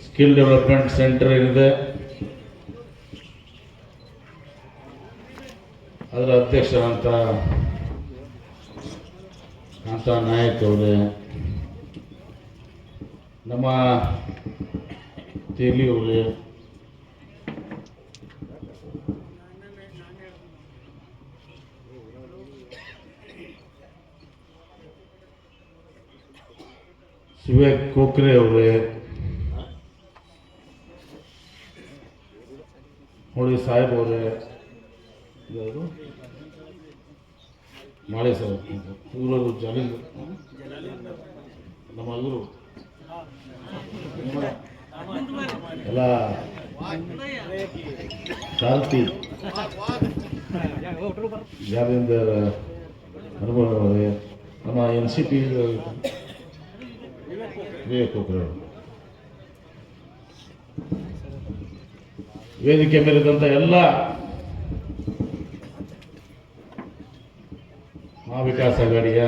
Skill development centre ಏನಿದೆ ಅದರ ಅಧ್ಯಕ್ಷರಂತ ಕಾಂತಾ ನಾಯಕ್ ಅವರೇ, ನಮ್ಮ ತೇಲಿ ಅವರೇ, ವಿವೇಕ್ ಕೋಕ್ರೆ ಅವರೇ, ನೋಡಿ ಸಾಹೇಬ್ ಅವರೇ, ಮಾಳೆ ಸಾಹೇಬ್ ಇವರು ಜಾಲಿ ನಮ್ಮ ಗುರು ಎಲ್ಲ ಶಾಂತಿ ಜಾಲಿಂದರ್ ಅನುಭವ ಅವರೇ, ನಮ್ಮ NCP ವೇದಿಕೆ ಮೇಲಿದ್ದಂಥ ಎಲ್ಲ ಮಹಾವಿಕಾಸ್ ಅಘಾಡಿಯ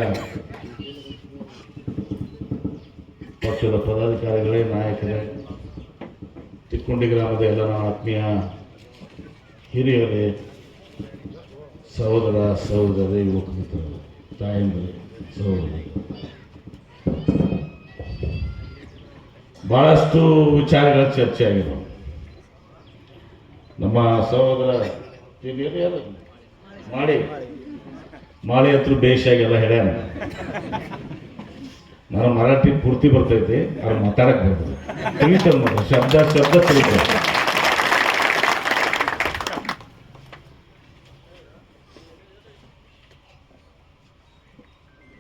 ಪಕ್ಷದ ಪದಾಧಿಕಾರಿಗಳೇ, ನಾಯಕರೇ, ತಿಕ್ಕೊಂಡಿ ಗ್ರಾಮದ ಎಲ್ಲ ನನ್ನ ಆತ್ಮೀಯ ಹಿರಿಯರೇ, ಸಹೋದರ ಸಹೋದರಿ, ಯುವಕ ಮಿತ್ರರು, ತಾಯಂದಿರೇ, ಸಹೋದರಿ, ಬಹಳಷ್ಟು ವಿಚಾರಗಳ ಚರ್ಚೆ ಆಗಿವೆ. ನಮ್ಮ ಸಹೋದರ ಮಾಳಿ ಹತ್ರ ಬೇಷಾಗೆಲ್ಲ ಹೇಳ್ಯಾನ. ನಾನು ಮರಾಠಿ ಪೂರ್ತಿ ಬರ್ತೈತಿ, ಅವ್ರು ಮಾತಾಡಕ್ ಬರ್ತದೆ, ತಿಳಿತದ ಮಾತ್ರ ಶಬ್ದ ತಿಳಿತದೆ.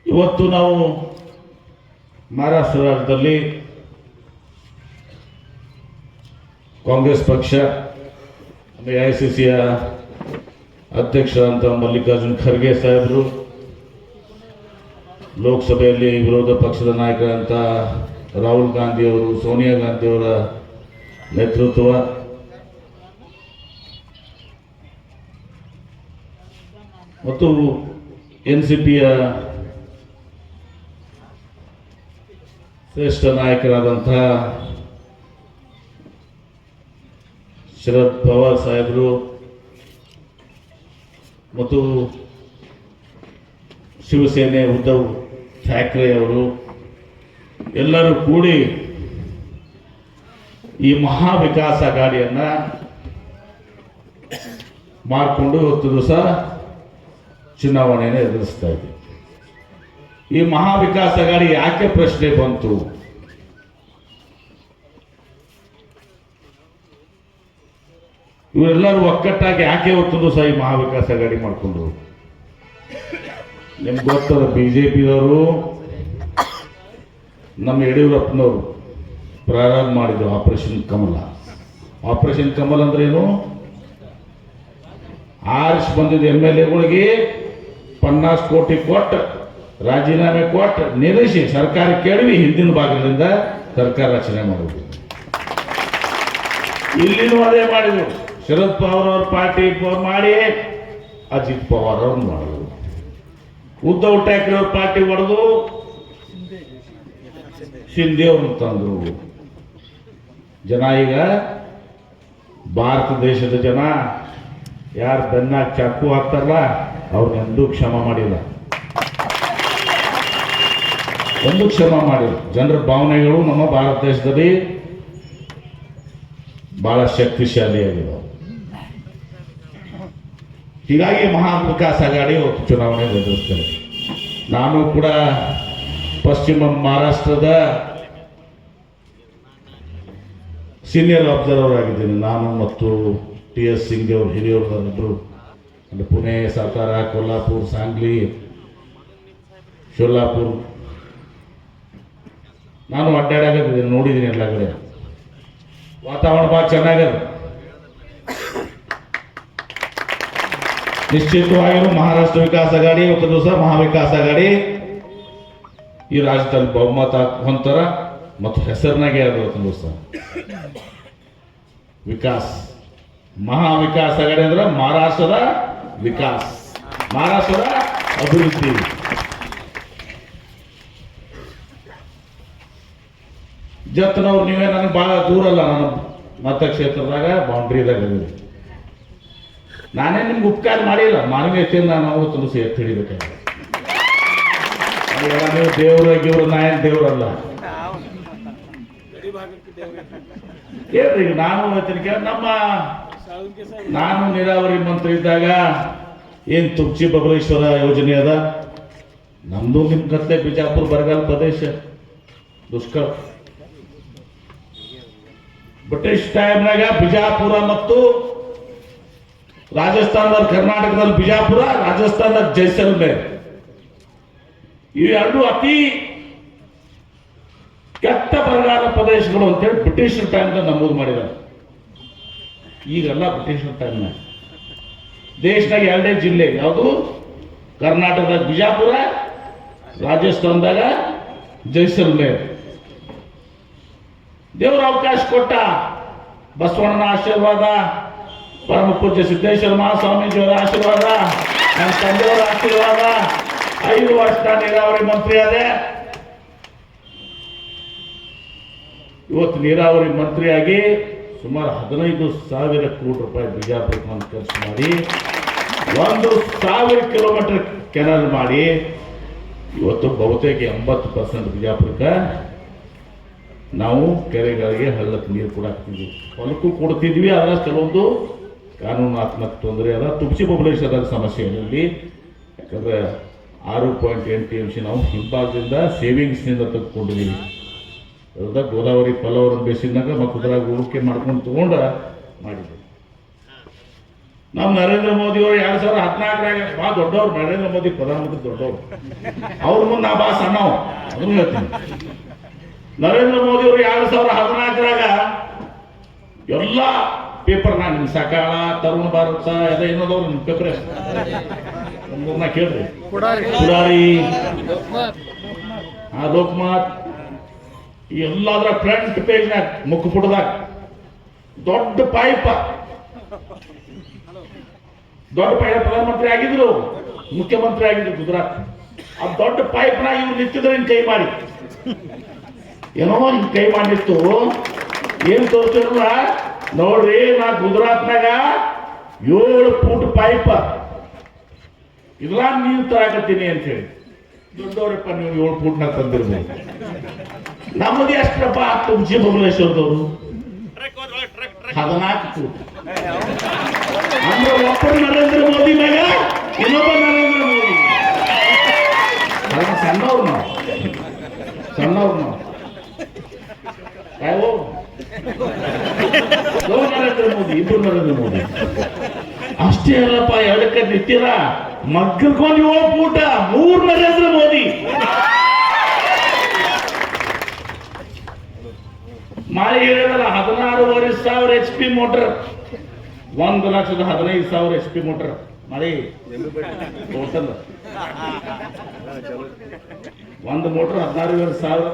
ಇವತ್ತು ನಾವು ಮಹಾರಾಷ್ಟ್ರ ರಾಜ್ಯದಲ್ಲಿ ಕಾಂಗ್ರೆಸ್ ಪಕ್ಷ AICCಯ ಅಧ್ಯಕ್ಷರಂತ ಮಲ್ಲಿಕಾರ್ಜುನ್ ಖರ್ಗೆ ಸಾಹೇಬರು, ಲೋಕಸಭೆಯಲ್ಲಿ ವಿರೋಧ ಪಕ್ಷದ ನಾಯಕರಂತ ರಾಹುಲ್ ಗಾಂಧಿ ಅವರು, ಸೋನಿಯಾ ಗಾಂಧಿ ಅವರ ನೇತೃತ್ವ, ಮತ್ತು NCPಯ ಶ್ರೇಷ್ಠ ನಾಯಕರಾದಂಥ ಶರದ್ ಪವಾರ್ ಸಾಹೇಬರು ಮತ್ತು ಶಿವಸೇನೆ ಉದ್ಧವ್ ಠಾಕ್ರೆ ಅವರು ಎಲ್ಲರೂ ಕೂಡಿ ಈ ಮಹಾವಿಕಾಸ್ ಅಘಾಡಿಯನ್ನು ಮಾಡಿಕೊಂಡು ಇವತ್ತು ದಿವಸ ಚುನಾವಣೆಯನ್ನು ಎದುರಿಸ್ತಾ ಇದ್ದೀವಿ. ಈ ಮಹಾವಿಕಾಸ್ ಅಘಾಡಿ ಯಾಕೆ ಪ್ರಶ್ನೆ ಬಂತು? ಇವರೆಲ್ಲರೂ ಒಕ್ಕಟ್ಟಾಗಿ ಯಾಕೆ ಇವತ್ತು ಸಹ ಈ ಮಹಾವಿಕಾಸ್ ಅಘಾಡಿ ಮಾಡಿಕೊಂಡು? ನಿಮ್ಗೆ ಗೊತ್ತದ, BJPದವರು ನಮ್ಮ ಯಡಿಯೂರಪ್ಪನವರು ಪ್ರಾರಂಭ ಮಾಡಿದ್ರು ಆಪರೇಷನ್ ಕಮಲ. ಆಪರೇಷನ್ ಕಮಲ್ ಅಂದ್ರೆ ಏನು? ಆರಿಸಿ ಬಂದಿದ್ದ MLAಗಳಿಗೆ 50 ಕೋಟಿ ಕೊಟ್ಟು ರಾಜೀನಾಮೆ ಕೊಟ್ಟು ನಿಲ್ಲಿಸಿ ಸರ್ಕಾರ ಕೇಳಿ ಹಿಂದಿನ ಭಾಗದಿಂದ ಸರ್ಕಾರ ರಚನೆ ಮಾಡುವುದು. ಇಲ್ಲಿನೂ ಅದೇ ಮಾಡಿದ್ರು. ಶರದ್ ಪವಾರ್ ಅವ್ರ ಪಾರ್ಟಿ ಮಾಡಿ ಅಜಿತ್ ಪವಾರ್ ಅವ್ರನ್ನ ಮಾಡಿದ್ರು. ಉದ್ಧವ್ ಠಾಕ್ರೆ ಅವ್ರ ಪಾರ್ಟಿ ಹೊಡೆದು ಶಿಂದೆ ಅವ್ರನ್ನ ತಂದ್ರು. ಜನ ಈಗ ಭಾರತ ದೇಶದ ಜನ ಯಾರು ಬೆನ್ನಾಗ ಚಾಕು ಹಾಕ್ತಾರಲ್ಲ ಅವ್ರನ್ನೆಂದೂ ಕ್ಷಮ ಮಾಡಿಲ್ಲ, ಒಂದು ಕ್ಷಮ ಮಾಡಿಲ್ಲ. ಜನರ ಭಾವನೆಗಳು ನಮ್ಮ ಭಾರತ ದೇಶದಲ್ಲಿ ಬಹಳ ಶಕ್ತಿಶಾಲಿಯಾಗಿದೆ. ಹೀಗಾಗಿ ಮಹಾವಿಕಾಸ್ ಅಘಾಡಿ ಚುನಾವಣೆ ಎದುರಿಸ್ತೇನೆ. ನಾನು ಕೂಡ ಪಶ್ಚಿಮ ಮಹಾರಾಷ್ಟ್ರದ ಸೀನಿಯರ್ ಅಬ್ಸರ್ವರ್ ಆಗಿದ್ದೀನಿ. ನಾನು ಮತ್ತು TS ಸಿಂಗ್ ಅವರು ಹಿರಿಯವರು ಅಂದರೆ ಪುಣೆ, ಸಾತಾರಾ, ಕೊಲ್ಲಾಪುರ್, ಸಾಂಗ್ಲಿ, ಶೋಲಾಪುರ್ ನಾನು ಅಡ್ಡಾಡಾಗಿದ್ದೀನಿ, ನೋಡಿದ್ದೀನಿ ಎಲ್ಲ ಕಡೆ. ವಾತಾವರಣ ಭಾಳ ಚೆನ್ನಾಗದ. ನಿಶ್ಚಿತವಾಗಿಯೂ ಮಹಾರಾಷ್ಟ್ರ ವಿಕಾಸ್ ಅಘಾಡಿ ಇವತ್ತು ದಿವಸ ಮಹಾವಿಕಾಸ್ ಅಘಾಡಿ ಈ ರಾಜ್ಯದಲ್ಲಿ ಬಹುಮತ ಹೊಂತಾರ ಮತ್ತು ಹೆಸರಿನಾಗೆ ಅದು ಇವತ್ತು ದಿವಸ ವಿಕಾಸ್ ಮಹಾವಿಕಾಸ್ ಅಘಾಡಿ ಅಂದ್ರೆ ಮಹಾರಾಷ್ಟ್ರದ ವಿಕಾಸ್, ಮಹಾರಾಷ್ಟ್ರದ ಅಭಿವೃದ್ಧಿ. ಜತ್ನವ್ರು ನೀವೇ ನನಗೆ ಭಾಳ ದೂರ ಅಲ್ಲ, ನನ್ನ ಮತಕ್ಷೇತ್ರದಾಗ ಬೌಂಡ್ರಿದಾಗ ಇದ್ದೀವಿ. ನಾನೇ ನಿಮ್ಗೆ ಉಪಕಾರ ಮಾಡಿಲ್ಲ, ಮಾನವೀಯತೆಯಿಂದ ನಾವು ತುಳಸಿ ಎತ್ತಿ ಹಿಡಿಬೇಕಾದ್ರೆ. ನೀವು ದೇವ್ರ ಗಿವ್ರ, ನಾಯನ್ ದೇವ್ರಲ್ಲ. ಕೇಳ್ರಿ, ನಾನು ಹೇಳ್ತೀನಿ ಕೇಳ. ನಾನು ನೀರಾವರಿ ಮಂತ್ರಿ ಇದ್ದಾಗ ಏನ್ ತುರ್ಚಿ ಬಬಲೇಶ್ವರ ಯೋಜನೆ ಅದ, ನಮ್ದು ನಿಮ್ ಕತ್ಲೆ ಬಿಜಾಪುರ ಬರಗಾಲ ಪ್ರದೇಶ ದುಷ್ಕರ. ಬ್ರಿಟಿಷ್ ಟೈಮ್ನಾಗ ಬಿಜಾಪುರ ಮತ್ತು ರಾಜಸ್ಥಾನದಲ್ಲಿ, ಕರ್ನಾಟಕದಲ್ಲಿ ಬಿಜಾಪುರ, ರಾಜಸ್ಥಾನದಲ್ಲಿ ಜೈಸಲ್ಮೇರ್, ಇವೆರಡು ಅತಿ ಕೆಟ್ಟ ಬರಗಾಲ ಪ್ರದೇಶಗಳು ಅಂತೇಳಿ ಬ್ರಿಟಿಷರ್ ಟೈಮ್ದಾಗ ನಮೂದು ಮಾಡಿದ್ದಾರೆ. ಈಗಲ್ಲ, ಬ್ರಿಟಿಷರ್ ಟೈಮ್ನಾಗ ದೇಶದಾಗ ಎರಡೇ ಜಿಲ್ಲೆ, ಯಾವುದು? ಕರ್ನಾಟಕದಾಗ ಬಿಜಾಪುರ, ರಾಜಸ್ಥಾನದಾಗ ಜೈಸಲ್ಮೇರ್. ದೇವರ ಅವಕಾಶ ಕೊಟ್ಟ, ಬಸವಣ್ಣನ ಆಶೀರ್ವಾದ, ಪರಮ ಪೂಜ್ಯ ಸಿದ್ದೇಶ್ವರ ಮಹಾಸ್ವಾಮೀಜಿಯವರ ಆಶೀರ್ವಾದ, ನನ್ನ ತಂದೆಯವರ ಆಶೀರ್ವಾದ, 5 ವರ್ಷ ನೀರಾವರಿ ಮಂತ್ರಿ ಆದೆ. ಇವತ್ತು ನೀರಾವರಿ ಮಂತ್ರಿಯಾಗಿ ಸುಮಾರು 15,000 ಕೋಟಿ ರೂಪಾಯಿ ಬಿಜಾಪುರಕ್ಕೆ ನಾನು ಖರ್ಚು ಮಾಡಿ 1,000 ಕಿಲೋಮೀಟರ್ ಕೆನಲ್ ಮಾಡಿ ಇವತ್ತು ಬಹುತೇಕ 80% ಬಿಜಾಪುರಕ್ಕೆ ನಾವು ಕೆರೆಗಳಿಗೆ ಹಳ್ಳಕ್ಕೆ ನೀರು ಕೂಡ ಹಾಕ್ತಿದ್ವಿ, ಹೊಲಕ್ಕೂ ಕೊಡ್ತಿದ್ವಿ. ಅದರ ಕೆಲವೊಂದು ಕಾನೂನಾತ್ಮಕ ತೊಂದರೆ ಅದ, ತುಳಸಿ ಬಬಲೇಶ್ವರದ ಸಮಸ್ಯೆ ಅಲ್ಲಿ. ಯಾಕಂದ್ರೆ 6.8 TMC ನಾವು ಹಿಂಭಾಗದಿಂದ ಸೇವಿಂಗ್ಸ್ನಿಂದ ತೆಗೆದುಕೊಂಡಿದ್ದೀವಿ. ಅದ ಗೋದಾವರಿ ಪಲ್ಲವರನ್ನು ಬೇಸಿದಾಗ ಮಕ್ಕಳಾಗ ಹೂಡಿಕೆ ಮಾಡ್ಕೊಂಡು ತಗೊಂಡ ಮಾಡಿದ್ವಿ. ನಾವು ನರೇಂದ್ರ ಮೋದಿ ಅವರು 2014ರಾಗ ಭಾಳ ದೊಡ್ಡವ್ರು, ನರೇಂದ್ರ ಮೋದಿ ಪ್ರಧಾನಮಂತ್ರಿ ದೊಡ್ಡವ್ರು, ಅವ್ರ ಮುಂದೆ ನಾ ಭಾಳ ಸಣ್ಣವು, ಅದನ್ನು ಹೇಳ್ತೀನಿ. ನರೇಂದ್ರ ಮೋದಿ ಅವರು 2014ರಾಗ ಎಲ್ಲ ಪೇಪರ್, ನಾನು ಸಕಾಳ, ತರುಣ ಭಾರತ, ಏನದವ್ರು ನಿಮ್ಮ ಪೇಪರ್ ನಾ ಕೇಳ್ರಿ, ಪುಡಾರಿ, ಲೋಕಮತ್, ಎಲ್ಲಾದ್ರ ಫ್ರಂಟ್ ಪೇಜ್ನಾಗ, ಮುಖಪುಟದಾಗ ದೊಡ್ಡ ಪಾಯಿಪ, ದೊಡ್ಡ ಪಾಯಿಪ. ಪ್ರಧಾನಮಂತ್ರಿ ಆಗಿದ್ರು, ಮುಖ್ಯಮಂತ್ರಿ ಆಗಿದ್ರು ಗುಜರಾತ್. ಆ ದೊಡ್ಡ ಪಾಯಿಪ್ನ ಇವ್ರು ನಿಂತಿದ್ರೆ ಹಿಂಗೆ ಕೈ ಮಾಡಿ, ಏನೋ ಹಿಂಗೆ ಕೈ ಮಾಡಿತ್ತು. ಏನು ತೋರಿಸಿರಲ್ಲ ನೋಡ್ರಿ, ನಾ ಗುಜರಾತ್ನಾಗ 7 ಫೂಟ್ ಪಾಯಿಪ ಇಲ್ಲ ನೀರು ತರಾಕತ್ತೀನಿ ಅಂತ ಹೇಳಿ. ದೊಡ್ಡವ್ರಪ್ಪ, ನೀವು 7 ಫೂಟ್ನಾಗ ತಂದಿರ್ಬೋದು. ನಮ್ಮದು ಎಷ್ಟಪ್ಪ ತುಳಸಿ ಬಬಲೇಶ್ವರದವರು 14 ಫೂಟ್. ಅಂದ್ರೆ ಒಬ್ಬರು ನರೇಂದ್ರ ಮೋದಿ ಮ್ಯಾಗ ಇನ್ನೊಬ್ಬ ನರೇಂದ್ರ ಮೋದಿ. ಸಣ್ಣವ್ರು ನಾವು ಯಾವೋ ನರೇಂದ್ರ ಮೋದಿ, ಇಬ್ಬರು ನರೇಂದ್ರ ಮೋದಿ. ಅಷ್ಟೇ ಅಲ್ಲಪ್ಪ, 2ಕ್ಕೆ ನಿಂತೀರ ಮಗ್ಗಲ್ಕೊಂಡು 7 ಫೂಟ 3 ನರೇಂದ್ರ ಮೋದಿ. ಮಾಳಿ ಹೇಳಿದಲ್ಲ, 16,500 HP ಮೋಟರ್, 1,15,000 HP ಮೋಟರ್ ಮಾಡಿ ಟೋಟಲ್. ಒಂದು ಮೋಟರ್ 16,500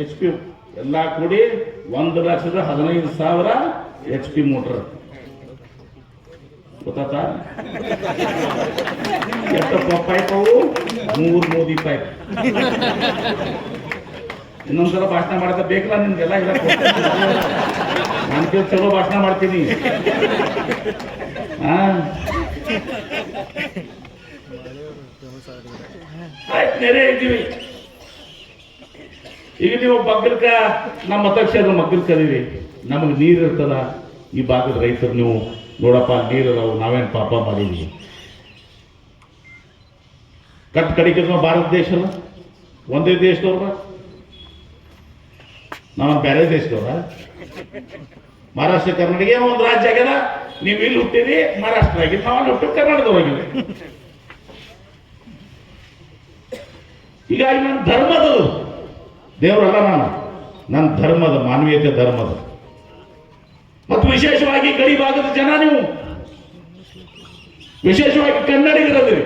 HP ಎಲ್ಲ ಕೂಡಿ 1,15,000 HP ಮೋಟರ್. ಗೊತ್ತಾ? ಎಷ್ಟಪ್ಪ ಪೈಪ್ ಅವು? 3 ಮೋದಿ ಪೈಪ್. ಇನ್ನೊಂದ್ಸಲ ಭಾಷಣ ಮಾಡಕ ಬೇಕಲ್ಲ ನಿಮ್ಗೆಲ್ಲ. ನಾನು ಚಲೋ ಭಾಷಣ ಮಾಡ್ತೀನಿ. ಆಯ್ತು, ನೆರೆ ಇದ್ದೀವಿ. ಈಗ ನೀವು ಮಗ್ಗಲ್ಕ, ನಮ್ಮ ಮತಕ್ಷೇತ್ರ ಮಗ್ಗಲ್ ಕರೀರಿ, ನಮಗೆ ನೀರು ಇರ್ತದ. ಈ ಭಾಗದ ರೈತರು ನೀವು ನೋಡಪ್ಪ, ನೀರು ಅದಾವು, ನಾವೇನು ಪಾಪ ಮಾಡಿದ್ವಿ. ಕಡಿಕೆ ಭಾರತ ದೇಶ ಅಲ್ಲ, ಒಂದೇ ದೇಶದವ್ರ, ನಾವು ಬೇರೆ ದೇಶದವ್ರ. ಮಹಾರಾಷ್ಟ್ರ ಕರ್ನಾಟಕ ಏನೋ ಒಂದು ರಾಜ್ಯ ಆಗ್ಯದ. ನೀವು ಇಲ್ಲಿ ಹುಟ್ಟಿರಿ ಮಹಾರಾಷ್ಟ್ರ ಆಗಿ, ನಾವು ಹುಟ್ಟು ಕರ್ನಾಟಕದವಾಗಿವೆ. ಹೀಗಾಗಿ ನನ್ನ ಧರ್ಮದ ದೇವರಲ್ಲ, ನನ್ನ ಧರ್ಮದ, ಮಾನವೀಯತೆ ಧರ್ಮದ. ಮತ್ತು ವಿಶೇಷವಾಗಿ ಗಡಿ ಭಾಗದ ಜನ, ನೀವು ವಿಶೇಷವಾಗಿ ಕನ್ನಡಿಗರದ್ರಿ.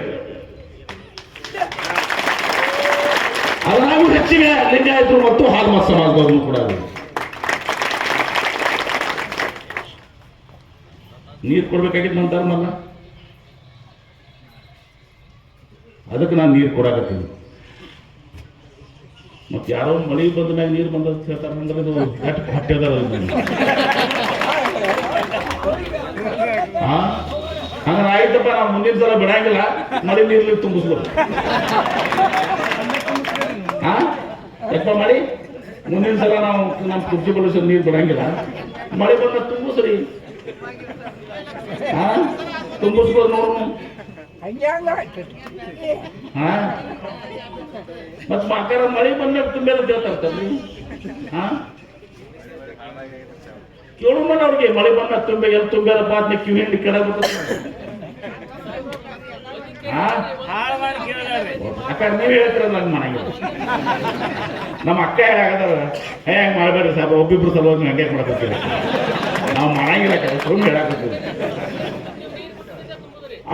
ಅದ್ರಾಗೂ ಹೆಚ್ಚಿಗೆ ಲಿಂಗಾಯತರು ಮತ್ತು ಹಾಲ್ಮತ್ ಸಮಾಜದವ್ರನ್ನು ಕೂಡ ನೀರು ಕೊಡ್ಬೇಕಾಗಿತ್ತು. ನನ್ನ ಧರ್ಮ ಅಲ್ಲ, ಅದಕ್ಕೆ ನಾನು ನೀರು ಕೊಡಾಕತ್ತೀನಿ. ಮತ್ತೆ ಯಾರೋ ಮಳೆ ಬಂದ ಮ್ಯಾಗ ನೀರು ಬಂದ ಹೇಳ್ತಾರೆ ಅಂದ್ರೆ ಇದು ಹಟ್ಟೆದಾರ ಹಂಗಾರೆ ಆಯ್ತಪ್ಪ, ನಾವು ಮುಂದಿನ ಸಲ ಬಿಡಂಗಿಲ್ಲ, ಮಳೆ ನೀರ್ಲಿ ತುಂಬಿಸ್ಬೋದು. ಯಾಕಪ್ಪ ಮಾಡಿ ಮುಂದಿನ ಸಲ ನಾವು ನಮ್ಮ ಕುರ್ಚಿ ಬಳಸೋ ನೀರು ಬಿಡಂಗಿಲ್ಲ, ಮಳೆ ಬಂದ ತುಂಬಿಸ್ರಿ. ತುಂಬಿಸ್ಬೋದು ನೋಡು. ಮತ್ ಮಾಕಾರ ಮಳೆ ಬಂದಾಗ ತುಂಬೇದ ಹೇಳ್ತಾರ್ತಾರ್ರಿ. ಕೇಳು ಮನ ಅವ್ರಿಗೆ, ಮಳೆ ಬಂದಾಗ ತುಂಬೆ ಎಲ್ಲಿ ತುಂಬೇದಪ್ಪ ಅಂತ ಕಿವಿ ಹಿಂಡಿ ಕೆಳಗೆ ಅಕ್ಕ ನೀವ್ ಹೇಳ್ತಿರಲ್ಲ ನಂಗೆ ಮನೆಗೆ. ನಮ್ಮ ಅಕ್ಕ ಹೇಗಾಗದಾರ ಹೆಂಗ್ ಮಾಡಬೇಡ್ರಿ ಸಾಬ್, ಒಬ್ಬಿಬ್ರು ಸಲುವಾಗಿ ಹಂಗೆ ಮಾಡಕತ್ತೀವಿ ನಾವು ಮಾಡಂಗಿಲ್ಲ, ಸುಮ್ಮನೆ ಹೇಳಕತ್ತೀವಿ.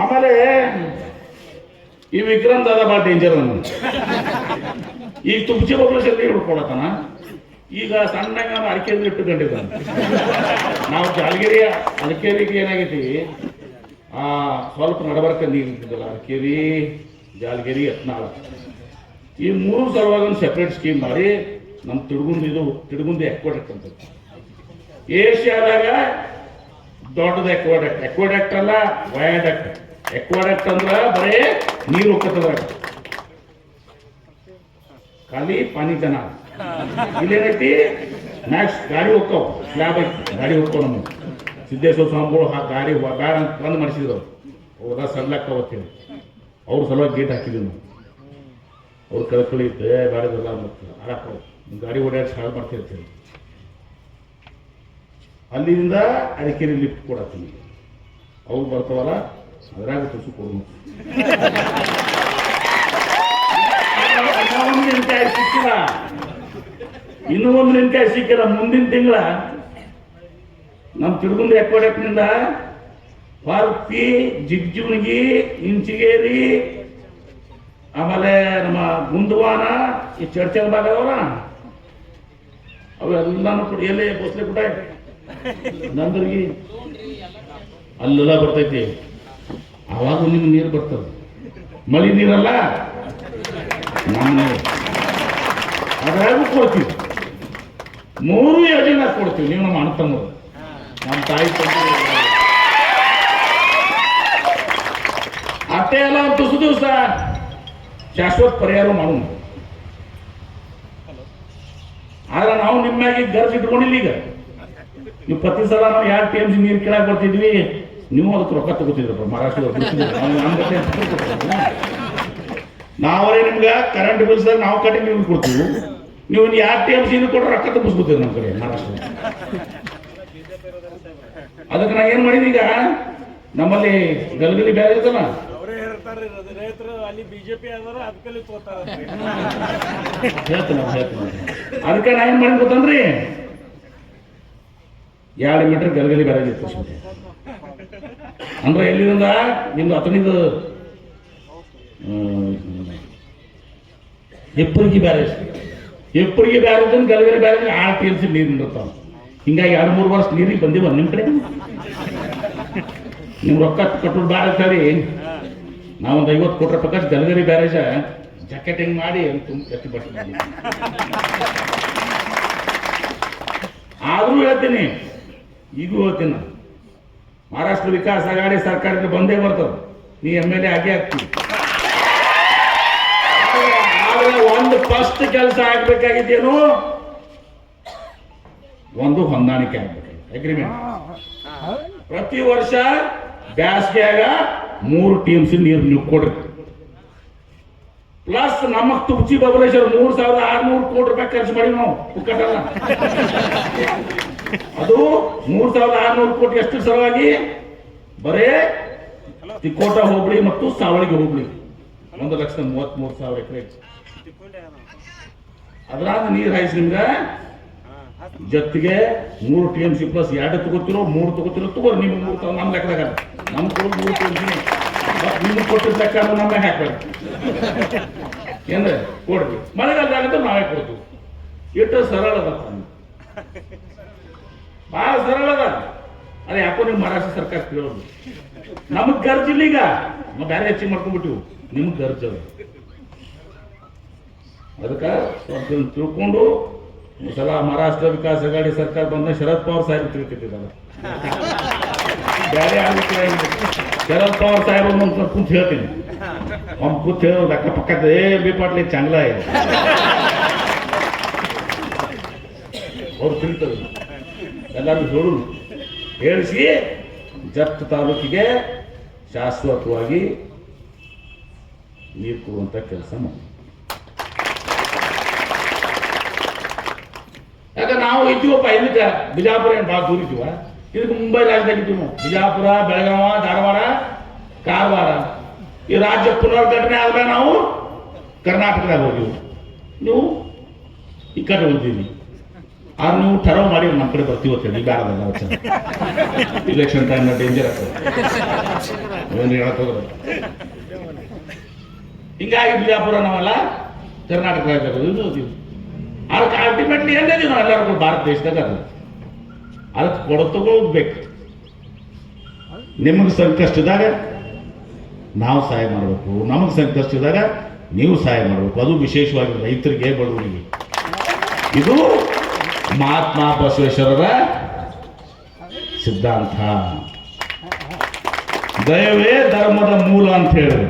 ಆಮೇಲೆ ಈ ವಿಕ್ರಮ್ ದಾದ ಭಾಳ ಡೇಂಜರ್ ನನ್ನ. ಈಗ ತುಪ್ಚಿ ಬಬ್ಲೇಶ್ವರ ನೀರು ಹುಡ್ಕೊಳತಾನ, ಈಗ ಸಣ್ಣಗ ಅರಕೇರಿ ಇಟ್ಟುಕೊಂಡಿದ್ದಾನೆ. ನಾವು ಜಾಲಗಿರಿ ಅರಕೇರಿಗೆ ಏನಾಗೈತಿ, ಸ್ವಲ್ಪ ನಡಬರ್ಕ ನೀರು ಇರ್ತಿದ್ದಲ್ಲ, ಅರಕೇರಿ ಜಾಲಗಿರಿ ಯತ್ನಾಳ ಈ ಮೂರು ಸಲುವಾಗಿ ಒಂದು ಸೆಪ್ರೇಟ್ ಸ್ಕೀಮ್ ಮಾಡಿ ನಮ್ಮ ತಿಡುಗುಂದಿ ಎಕ್ವಾಡಕ್ಟ್ ಅಂತ ಏಷ್ಯಾದಾಗ ದೊಡ್ಡದು ಎಕ್ವಾಡಕ್ಟ್ ಅಲ್ಲ, ವಯಾಡಕ್ಟ್. ಎಕ್ವಾಡಕ್ಟ್ ಅಂದ್ರ ಬರೇ ನೀರು ಹೋಗ್ತದ, ಖಾಲಿ ಪಾನಿ ಜನ. ಇಲ್ಲೇನೈತಿ ಮ್ಯಾಕ್ಸ್ ಗಾಡಿ ಹೋಗ್ತಾವ, ಸ್ಲ್ಯಾಬ್ ಐತಿ, ಗಾಡಿ ಹೋಗ್ತಾವ. ನಮ್ಮ ಸಿದ್ದೇಶ್ವರ ಸ್ವಾಮಿಗಳು ಗಾಡಿ ಬ್ಯಾಡ ಅಂತ ಬಂದ್ ಮಾಡಿಸಿದ್ರು, ಹೋದ ಸಡ್ಲಾಗ್ತಾವತ್ತೇಳಿ ಅವ್ರ ಸಲುವಾಗಿ ಗೇಟ್ ಹಾಕಿದ್ವಿ ನಾವು. ಅವ್ರು ಕಳ್ಕಳಿ ಇದ್ದೆ ಬ್ಯಾಡದಲ್ಲ ಮತ್ತು ಆರಾಕ ಗಾಡಿ ಓಡಾಡಿ ಸಾಲ ಮಾಡ್ತಿರ್ತೀವಿ. ಅಲ್ಲಿಂದ ಅರಕೇರಿ ಲಿಫ್ಟ್ ಕೊಡತ್ತೀನಿ, ಅವ್ರು ಬರ್ತಾವಲ್ಲ ಅದ್ರಾಗ ತುಸು ಕೊಡು. ಸಿಕ್ಕಿಲ್ಲ, ಇನ್ನೂ ಒಂದು ನೆನ್ಕಾಯಿ ಸಿಕ್ಕಿಲ್ಲ. ಮುಂದಿನ ತಿಂಗಳ ನಮ್ಮ ತಿರುಗುಂದಿ ಎಕ್ವಾಡಕ್ಟ್ನಿಂದ ಪಾರ್ಕಿ, ಜಿಗ್ಜುಣಗಿ, ಇಂಚಿಗೇರಿ, ಆಮೇಲೆ ನಮ್ಮ ಗುಂದವಾನ, ಈ ಚರ್ಚಲ್ ಭಾಗ ಅವರ ಅವೆಲ್ಲಾನು ಎಲ್ಲಿ ಬಸ್ಲೆ ಕೂಡ ನಂದರ್ಗಿ ಅಲ್ಲೆಲ್ಲ ಬರ್ತೈತಿ. ಆವಾಗ ನಿಮ್ಗೆ ನೀರು ಬರ್ತದೆ, ಮಳೆ ನೀರಲ್ಲ ನಮ್ಮ ನೀರು. ಅದ್ರಾಗೂ ಕೊಡ್ತೀವಿ, 3 ಯೋಜನೆ ಕೊಡ್ತೀವಿ. ನೀವು ನಮ್ಮ ಅಣ್ತಮ್ಮರು, ನಮ್ಮ ತಾಯಿ ತಂದೆ ಅಷ್ಟೇ ಎಲ್ಲ ಒಂದು ತುಸು ದಿವಸ ಶಾಶ್ವತ ಪರಿಹಾರ ಮಾಡೋಣ. ಆದ್ರೆ ನಾವು ನಿಮ್ಮಾಗಿ ಗರ್ಜ್ ಇಟ್ಕೊಂಡಿಲ್ಲ. ಈಗ ನೀವು ಪ್ರತಿ ಸಲ ನಾವು 2 TMC ನೀರು ಕೇಳಕ್ ಬರ್ತಿದ್ವಿ, ನೀವು ಅದಕ್ಕೆ ರೊಕ್ಕ ತಗೋತಿದ್ರಪ್ಪ ಮಹಾರಾಷ್ಟ್ರದವ್ರು. ನಾವೇ ನಿಮ್ಗೆ ಕರೆಂಟ್ ಬಿಲ್ಸ್ದಾಗ ನಾವು ಕಟ್ಟಿ ನೀವು ಕೊಡ್ತೀವಿ, ನೀವು 2 TMC ಕೊಟ್ಟರೆ ರೊಕ್ಕ ತುಂಬಿಸ್ಕೊತೀವಿ ನಮ್ಮ ಕಡೆ ಮಹಾರಾಷ್ಟ್ರ. ಅದಕ್ಕೆ ನಾ ಏನ್ ಮಾಡಿದ್ವಿ, ಈಗ ನಮ್ಮಲ್ಲಿ ಗಲಗಲಿ ಬೇರೆ ಇರ್ತಲ್ಲ, ಅದಕ್ಕೆ ನಾ ಏನ್ ಮಾಡಿ ಗೊತ್ತಂದ್ರಿ, 2 ಮೀಟರ್ ಗಲಗಲಿ ಬೇರೆ ಇತ್ತು. ಅಂದ್ರೆ ಎಲ್ಲಿಂದ ನಿಮ್ದು ಅತನಿದು ಎಪ್ಪರಿಗೆ ಬೇರೆ, ಎಪ್ಪರಿಗೆ ಬೇರೆ ಗಲಗಲಿ ಬೇರೆ 6 TMC ನೀರು ನಿಂದಿರ್ತಾವ. ಹಿಂಗಾಗಿ 2-3 ವರ್ಷ ನೀರಿಗೆ ಬಂದಿವ ನಿಮ್ಮ ಕಡೆ. ನಿಮ್ ರೊಕ್ಕ ಕಟ್ಟೋದು ಬೇರೆ ಸರಿ, ನಾವೊಂದು 50 ಕೋಟಿ ರೂಪಾಯಿ ಗಲಗಲಿ ಬ್ಯಾರೇಜ ಜಾಕೆಟಿಂಗ್ ಮಾಡಿ ಎತ್ತಿ ಬರ್ತೀನಿ. ಆದ್ರೂ ಹೇಳ್ತೀನಿ, ಈಗೂ ಹೇಳ್ತೀನಿ, ನಾನು ಮಹಾರಾಷ್ಟ್ರ ವಿಕಾಸ್ ಆಘಾಡಿ ಸರ್ಕಾರಕ್ಕೆ ಬಂದೇ ಬರ್ತದೆ, ನೀ MLA ಆಗೇ ಆಗ್ತೀವಿ. ಆದ್ರೆ ಒಂದು ಫಸ್ಟ್ ಕೆಲಸ ಆಗ್ಬೇಕಾಗಿದ್ದೇನು, ಒಂದು ಹೊಂದಾಣಿಕೆ ಆಗ್ಬೇಕಾಗಿತ್ತು, ಅಗ್ರಿಮೆಂಟ್. ಪ್ರತಿ ವರ್ಷ ಬ್ಯಾಸ್ಗ್ಯಾಗ 3 TMC ನೀರು ನೀವು ಕೊಡ್ರಿ. ಪ್ಲಸ್ ನಮ್ಮ ತುಪ್ಚಿ ಬಬಲೇಶ್ವರ 3600 ಕೋಟಿ ರೂಪಾಯಿ ಖರ್ಚು ಮಾಡಿ ನಾವು ಪುಕ್ಕಟಲ್ಲ. ಅದು 3600 ಕೋಟಿ ಎಷ್ಟು ಸಲುವಾಗಿ, ಬರೇ ತಿಕೋಟ ಹೋಬಳಿ ಮತ್ತು ಸಾವಳಿಗೆ ಹೋಬಳಿ 1,33,000 ಎಕರೆ. ಅದ್ರಾಗ ನೀರು ಹಾಯಿಸಿ ನಿಮ್ಗೆ ಜೊತೆಗೆ 3 TMC ಪ್ಲಸ್ 2 ತಗೋತಿರೋ 3 ತಗೋತಿರೋ ತಗೋರಿ. ನೀವು 3 ನಮ್ಮ ಲೆಕ್ಕದಾಗ ನಮ್ ಕೊಡ್ 3 TMC ನಿಮ್ಗೆ ಕೊಟ್ಟಿದ್ದ ಲೆಕ್ಕ ನಮ್ಗೆ ಹಾಕ್ಬೇಕು. ಏನ್ರಿ ಕೊಡ್ರಿ, ಮಳೆಗಾಲದಾಗಂತ ನಾವೇ ಕೊಡ್ತೀವಿ. ಎಷ್ಟು ಸರಳ ಅದ, ಬಹಳ ಸರಳ ಅದ. ಅದೇ ಯಾಕೋ ನೀವು ಮಹಾರಾಷ್ಟ್ರ ಸರ್ಕಾರ ಕೇಳೋದು, ನಮಗ್ ಗರ್ಜಿಲ್ಲ. ಈಗ ನಾವು ಬೇರೆ ಹೆಚ್ಚಿಗೆ ಮಾಡ್ಕೊಂಡ್ಬಿಟ್ಟಿವು, ನಿಮ್ಗೆ ಗರ್ಜ್ ಅದ. ಅದಕ್ಕೆ ಸ್ವಲ್ಪ ತಿಳ್ಕೊಂಡು ಸಲ ಮಹಾರಾಷ್ಟ್ರ ವಿಕಾಸ್ ಅಘಾಡಿ ಸರ್ಕಾರ ಬಂದ ಶರದ್ ಪವಾರ್ ಸಾಹೇಬ್ ತಿಳ್ಕೊತಿದ್ದಲ್ಲ ಬೇರೆ ಆಗಲಿಕ್ಕೆ ಶರದ್ पवार साहेब कुछ ಹೇಳ್ತೀನಿ ಅವ್ನು ಕೂತ್ ಹೇಳೋ ಲೆಕ್ಕ ಪಕ್ಕದ ಬಿ ಪಾಟ್ಲಿ ಚಾಂಗ್ಲ ಇದೆ ಅವ್ರು ತಿಳ್ತಾರೆ ಎಲ್ಲರೂ ಹೇಳು ಹೇಳಿಸಿ ಜಪ್ತ ತಾಲೂಕಿಗೆ ಶಾಶ್ವತವಾಗಿ ನೀರು ಕೊಡುವಂಥ ಕೆಲಸ ಮಾಡಿ. ಯಾಕಂದ್ರೆ ನಾವು ಇದ್ದೀವಪ್ಪ ಇದಕ್ಕೆ ಬಿಜಾಪುರ ಏನು ಭಾಳ ದೂರ ಇದ್ದೀವ, ಇದಕ್ಕೆ ಮುಂಬೈ ರಾಜ್ಯದಾಗಿದ್ದೀವಿ ನಾವು. ಬಿಜಾಪುರ, ಬೆಳಗಾವ, ಧಾರವಾಡ, ಕಾರವಾರ ಈ ರಾಜ್ಯ ಪುನರ್ಘಟನೆ ಆದ್ಮೇಲೆ ನಾವು ಕರ್ನಾಟಕದಾಗ ಹೋಗಿವಿ, ನೀವು ಈ ಕಡೆ ಹೋಗ್ತೀವಿ. ಆದ್ರೆ ನೀವು ಠರವ್ ಮಾಡಿ ನಮ್ಮ ಕಡೆ ಬರ್ತೀವಿ ಅಂತ ಹೇಳಿ ಬೇಡದಲ್ಲ ಇಲೆಕ್ಷನ್ ಟೈಮ್ ಡೇಂಜರ್ ಆಗ್ತದೆ ಹೇಳಕ್ ಹೋದ್ರೆ. ಹಿಂಗಾಗಿ ಬಿಜಾಪುರ ನಾವೆಲ್ಲ ಕರ್ನಾಟಕ ರಾಜ್ಯದಾಗ ಹೋಗ್ತೀವಿ. ಅದಕ್ಕೆ ಅಲ್ಟಿಮೇಟ್ಲಿ ಏನಿದೀವಿ ನಾವು ಎಲ್ಲರಿಗೂ ಭಾರತ ದೇಶದಾಗ ಅದಕ್ಕೆ ಕೊಡತಗೋಗ್ಬೇಕು. ನಿಮಗೆ ಸಂಕಷ್ಟದಾಗ ನಾವು ಸಹಾಯ ಮಾಡಬೇಕು, ನಮಗೆ ಸಂಕಷ್ಟದಾಗ ನೀವು ಸಹಾಯ ಮಾಡಬೇಕು. ಅದು ವಿಶೇಷವಾಗಿ ರೈತರಿಗೆ, ಬಡವರಿಗೆ. ಇದು ಮಹಾತ್ಮ ಬಸವೇಶ್ವರರ ಸಿದ್ಧಾಂತ. ದಯವೇ ಧರ್ಮದ ಮೂಲ ಅಂತ ಹೇಳಿದ್ರು.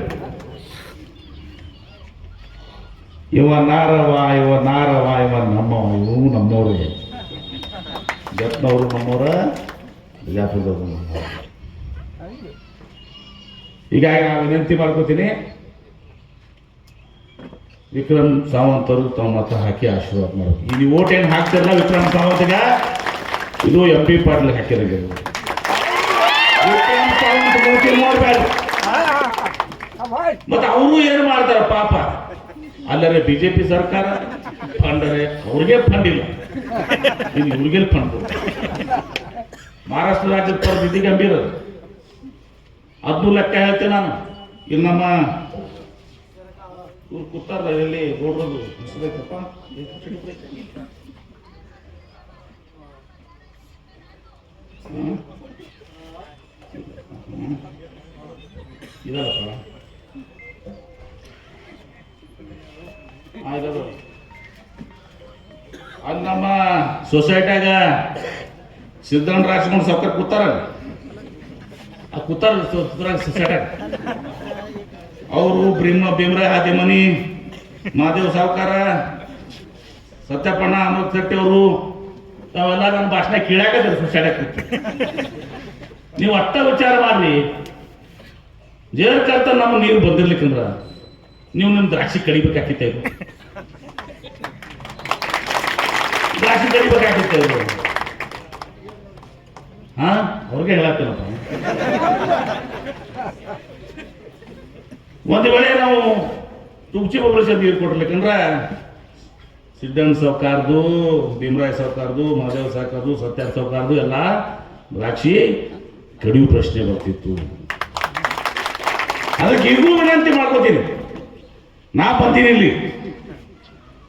ಇವ ನಾರವ, ಇವ ನಾರವ, ಇವ ನಮ್ಮವ, ಇವು ನಮ್ಮವ್ರಿಗೆ. ಜತ್ನವರು ನಮ್ಮವರ, ಬಿಜಾಪುರದವರು ನಮ್ಮವ್ರ. ಹೀಗಾಗಿ ನಾನು ವಿನಂತಿ ಮಾಡ್ಕೋತೀನಿ, ವಿಕ್ರಮ್ ಸಾವಂತ್ ಅವರು ತಾವು ಮತ ಹಾಕಿ ಆಶೀರ್ವಾದ ಮಾಡಬೇಕು. ಈ ನೀವು ಓಟ್ ಏನು ಹಾಕ್ತಿರಲ್ಲ ವಿಕ್ರಮ್ ಸಾವಂತ್ಗ, ಇದು MP ಪಾಟೀಲ್ ಹಾಕಿರಂಗೆ. ವಿಕ್ರಮ್ ಸಾವಂತ್ ನೋಡ್ಬೇಡ. ಮತ್ತೆ ಅವರು ಏನು ಮಾಡ್ತಾರ ಪಾಪ, ಅಲ್ಲರೆ BJP ಸರ್ಕಾರ ಫಂಡರೆ ಅವ್ರಿಗೆ ಫಂಡ್ ಇಲ್ಲ, ಇನ್ನು ಇವ್ರಿಗೆ ಫಂಡ್. ಮಹಾರಾಷ್ಟ್ರ ರಾಜ್ಯದ ಪರಿಸ್ಥಿತಿ ಗಂಭೀರ, ಅದನ್ನು ಲೆಕ್ಕ ಹೇಳ್ತೇನೆ ನಾನು. ಇಲ್ಲಿ ನಮ್ಮ ಇವ್ರು ಕೂತಾರ ಇಲ್ಲಿ ಗೋಡ್ರದು ಹೆಸರೈತಪ್ಪ, ಇದಲ್ಲಪ್ಪ ಅದು ನಮ್ಮ ಸೊಸೈಟಿಯಾಗ ಸಿದ್ದಣ್ಣ ರಾಜಕುಮಾರ್ ಸಾವ್ಕಾರ ಕೂತಾರ, ಕೂತಾರ ಸೊಸೈಟಿಯಾಗ. ಅವರು ಭೀಮರಾಯ ಹಾದಿಮನಿ, ಮಹಾದೇವ್ ಸಾವ್ಕಾರ, ಸತ್ಯಪ್ಪಣ್ಣ, ಅಮೃತ್ ಶೆಟ್ಟಿ ಅವರು ತಾವೆಲ್ಲ ನನ್ನ ಭಾಷಣ ಕೇಳಾಕತ್ತೀರಿ ಸೊಸೈಟಿಯಾಗ ಕೂತು. ನೀವು ಅಟ್ಟ ವಿಚಾರ ಮಾಡ್ರಿ, ಜೇರ್ಕರ್ತ ನಮ್ಮ ನೀರು ಬಂದಿರ್ಲಿಕ್ಕಂದ್ರ ನೀವು ನಿಮ್ಮ ದ್ರಾಕ್ಷಿ ಕಡಿಬೇಕಾಗಿತ್ತೆ, ದ್ರಾಕ್ಷಿ ಕಡಿಬೇಕಾಗಿತ್ತೆ. ಹಾ, ಅವ್ರಿಗೆ ಹೇಳತ್ತೇನಪ್ಪ. ಒಂದು ವೇಳೆ ನಾವು ತುಮಚಿ ಬಬಲೇಶ್ವರ ನೀರು ಕೊಡ್ಲಿಕ್ಕಂದ್ರ ಸಿದ್ದಣ್ಣ ಸಾವ್ಕಾರ್ದು, ಭೀಮರಾಯ ಸಾವ್ಕಾರ್ದು, ಮಹಾದೇವ್ ಸಾವ್ಕಾರ್ದು, ಸತ್ಯ ಸಾವ್ಕಾರ್ದು ಎಲ್ಲ ದ್ರಾಕ್ಷಿ ಕಡಿಯು ಪ್ರಶ್ನೆ ಬರ್ತಿತ್ತು. ಅದಕ್ಕೆ ಈಗೂ ವಿನಂತಿ ಮಾಡ್ಕೋತೀನಿ, ನಾ ಬಂತೀನಿ ಇಲ್ಲಿ.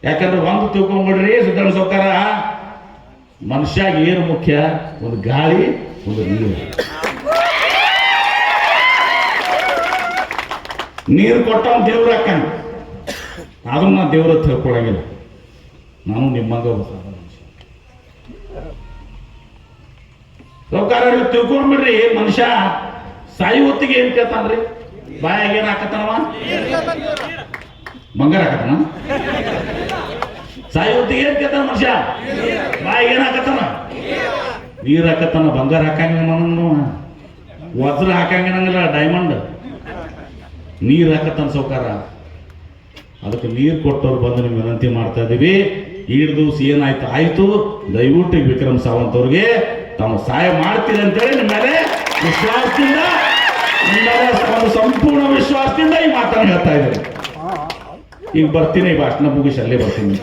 ಯಾಕಂದ್ರೆ ಒಂದು ತಿಳ್ಕೊಂಡ್ಬಿಡ್ರಿ, ಸಿದ್ದಣ್ಣ ಸಾವ್ಕಾರ ಮನುಷ್ಯಾಗ ಏನು ಮುಖ್ಯ, ಒಂದು ಗಾಳಿ, ಒಂದು ನೀರು. ನೀರು ಕೊಟ್ಟ ದೇವ್ರ ಹಾಕಂಗ, ಅದನ್ನ ನಾ ದೇವ್ರ ತಿಳ್ಕೊಳಂಗಿಲ್ಲ. ನಾನು ನಿಮ್ಮಂಗ ಸಾವ್ಕಾರ ತಿಳ್ಕೊಂಡ್ಬಿಡ್ರಿ. ಮನುಷ್ಯ ಸಾಯಿ ಹೊತ್ತಿಗೆ ಏನ್ ಕೇಳ್ತಾನ್ರಿ, ಬಾಯಾಗ ಏನ್ ಹಾಕತ್ತಾನವ, ಬಂಗಾರ ಹಾಕತ್ತಾನ. ಸಾಯಿ ಹೊತ್ತಿಗೆ ಏನ್ ಕೇಳ್ತಾನ ಮನುಷ್ಯ, ಬಾಯಾಗ ಏನ್ ಹಾಕತ್ತಾನ, ನೀರ್ ಹಾಕತ್ತಾನ. ಬಂಗಾರ ಹಾಕಂಗ ವಜ್ರ ಹಾಕಂಗಿಲ್ಲ, ಡೈಮಂಡ್ ನೀರ್ ಹಾಕತ್ತಾನ ಸಾವ್ಕಾರ. ಅದಕ್ಕೆ ನೀರು ಕೊಟ್ಟವ್ರು ಬಂದು ನಿಮ್ಗೆ ವಿನಂತಿ ಮಾಡ್ತಾ ಇದೀವಿ. ಈಡ್ ದಿವಸ ಏನಾಯ್ತು ಆಯ್ತು, ದಯವಿಟ್ಟು ವಿಕ್ರಮ್ ಸಾವಂತ್ ಅವ್ರಿಗೆ ತಾವು ಸಹಾಯ ಮಾಡ್ತೀರಿ ಅಂತೇಳಿ ನಿಮ್ಮ ಮೇಲೆ ವಿಶ್ವಾಸದಿಂದ, ಒಂದು ಸಂಪೂರ್ಣ ವಿಶ್ವಾಸದಿಂದ ಈ ಮಾತನ್ನು ಹೇಳ್ತಾ ಇದ್ದಾರೆ. ಈಗ ಬರ್ತೀನಿ, ಭಾಷಣ ಮುಗಿಸಿ ಅಲ್ಲೇ ಬರ್ತೀನಿ,